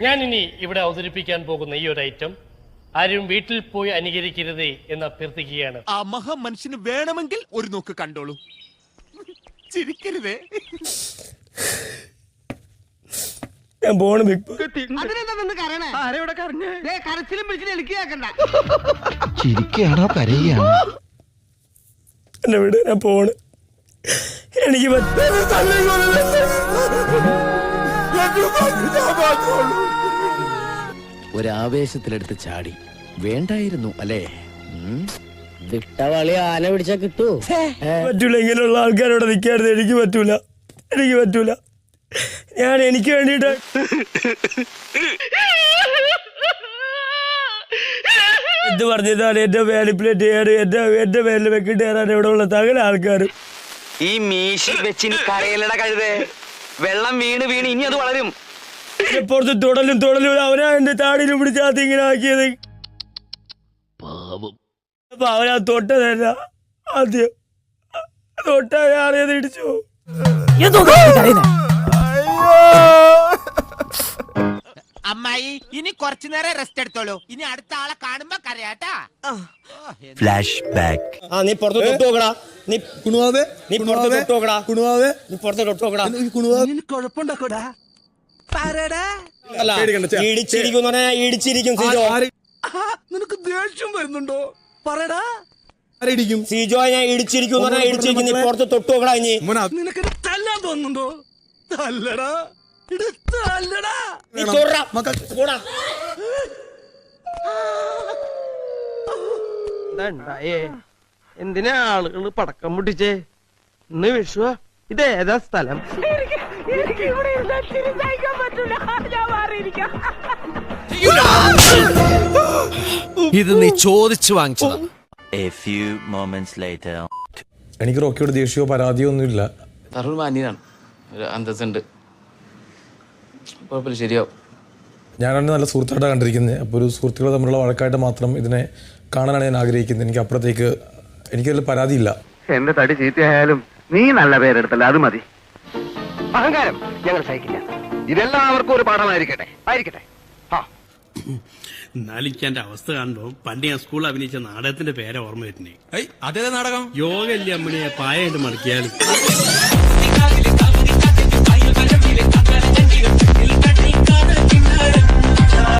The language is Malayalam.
ഞാൻ ഇനി ഇവിടെ അവതരിപ്പിക്കാൻ പോകുന്ന ഈ ഒരു ഐറ്റം ആരും വീട്ടിൽ പോയി അനുകരിക്കരുതേ എന്ന് അഭ്യർത്ഥിക്കുകയാണ്. ആ മഹാ മനുഷ്യന് വേണമെങ്കിൽ ഒരു നോക്ക് കണ്ടോളൂ. ചിരിക്കരുതേ. ഞാൻ പോണ് ചിരിക്കുകയാണോ കരയുകയാണോ? എന്നെ വിട്, ഞാൻ പോണ്. എനിക്ക് ഒരാവേശത്തിലെടുത്ത് ചാടി വേണ്ടായിരുന്നു അല്ലേ? വിട്ടവളി ആന പിടിച്ചാ കിട്ടൂ. പറ്റൂല, ഇങ്ങനെയുള്ള ആൾക്കാരോട് നിൽക്കാറുണ്ട്. എനിക്ക് പറ്റൂല. ഞാൻ എനിക്ക് വേണ്ടിട്ട് എന്ത് പറഞ്ഞതാണ് എന്റെ മാനിപ്പുലേറ്റ് ചെയ്യാൻ, എന്റെ മേലിൽ വെക്കിട്ട് കയറാൻ ഇവിടെ ഉള്ള സകല ആൾക്കാരും. ഈ മീശി വെച്ച് കരയിലട കഴുതേ, വെള്ളം വീണ് ഇനി അത് വളരും. പുറത്ത് തുടലും അവനാ എന്റെ താടിയിലും പിടിച്ചാത്തി ഇങ്ങനെ ആക്കിയത്. അപ്പൊ അവനാ തൊട്ടതല്ല, ആദ്യം തൊട്ടാ അറിയാതെ ഇടിച്ചു. അമ്മായി ഇനി കുറച്ചു നേരം റെസ്റ്റ് എടുത്തോളൂ. ഇനി അടുത്ത ആളെ കാണുമ്പോ കരയാട്ടാ. Flash back. നീ പുറത്ത് തൊട്ട് നോക്കടാ. നീ പുറത്ത് തൊട്ട് നോക്കടാ. നീ പുറത്ത് തൊട്ട് നോക്കടാ. കുഴപ്പമുണ്ടാക്കോടാ. ഇടിച്ചിരിക്കും ഇടിച്ചിരിക്കും. നിനക്ക് ദേഷ്യം വരുന്നുണ്ടോ? പറയടാ. സിജോ ഞാൻ ഇടിച്ചിരിക്കും ഇടിച്ചിരിക്കും. നീ പുറത്ത് തൊട്ട് നോക്കടാ. നിനക്ക് തല്ലാൻ തോന്നുന്നുണ്ടോ? തല്ലടാ. എന്തിനാ ആളുകള് പടക്കം പൊട്ടിച്ചേ? ഇന്ന് വിഷുവാ. ഇതേതാ സ്ഥലം? ഇത് നീ ചോദിച്ചു വാങ്ങിച്ചതാ. എനിക്ക് റോക്കിയോട് ദേഷ്യമോ പരാതിയോ ഒന്നുമില്ല. മാന്യനാണ്, ഒരു അന്തസ്സുണ്ട്, കുഴപ്പമില്ല, ശരിയാവും. ഞാനാണ് നല്ല സുഹൃത്തായിട്ടാണ് കണ്ടിരിക്കുന്നത്. അപ്പോൾ ഒരു സുഹൃത്തുക്കൾ തമ്മിലുള്ള വഴക്കായിട്ട് മാത്രം ഇതിനെ കാണാനാണ് ഞാൻ ആഗ്രഹിക്കുന്നത്. എനിക്ക് അപ്പുറത്തേക്ക് എനിക്കതിൽ പരാതിയില്ല. എന്റെ തടി ചീത്തയായാലും നീ നല്ല പേരെടുത്തല്ല, അത് മതി. അഹങ്കാരം ഞങ്ങൾ സഹിക്കില്ല. ഇതെല്ലാവർക്കും ഒരു പാഠമായിരിക്കട്ടെ. എന്നാലും എന്റെ അവസ്ഥ കാണുമ്പോ പണ്ട് ഞാൻ സ്കൂളിൽ അഭിനയിച്ച നാടകത്തിന്റെ പേരെ ഓർമ്മ വരുന്നേ. അതേ നാടകം യോഗ അല്ലേ അമ്മണിയെ പായായിട്ട് മറിക്കിയാലും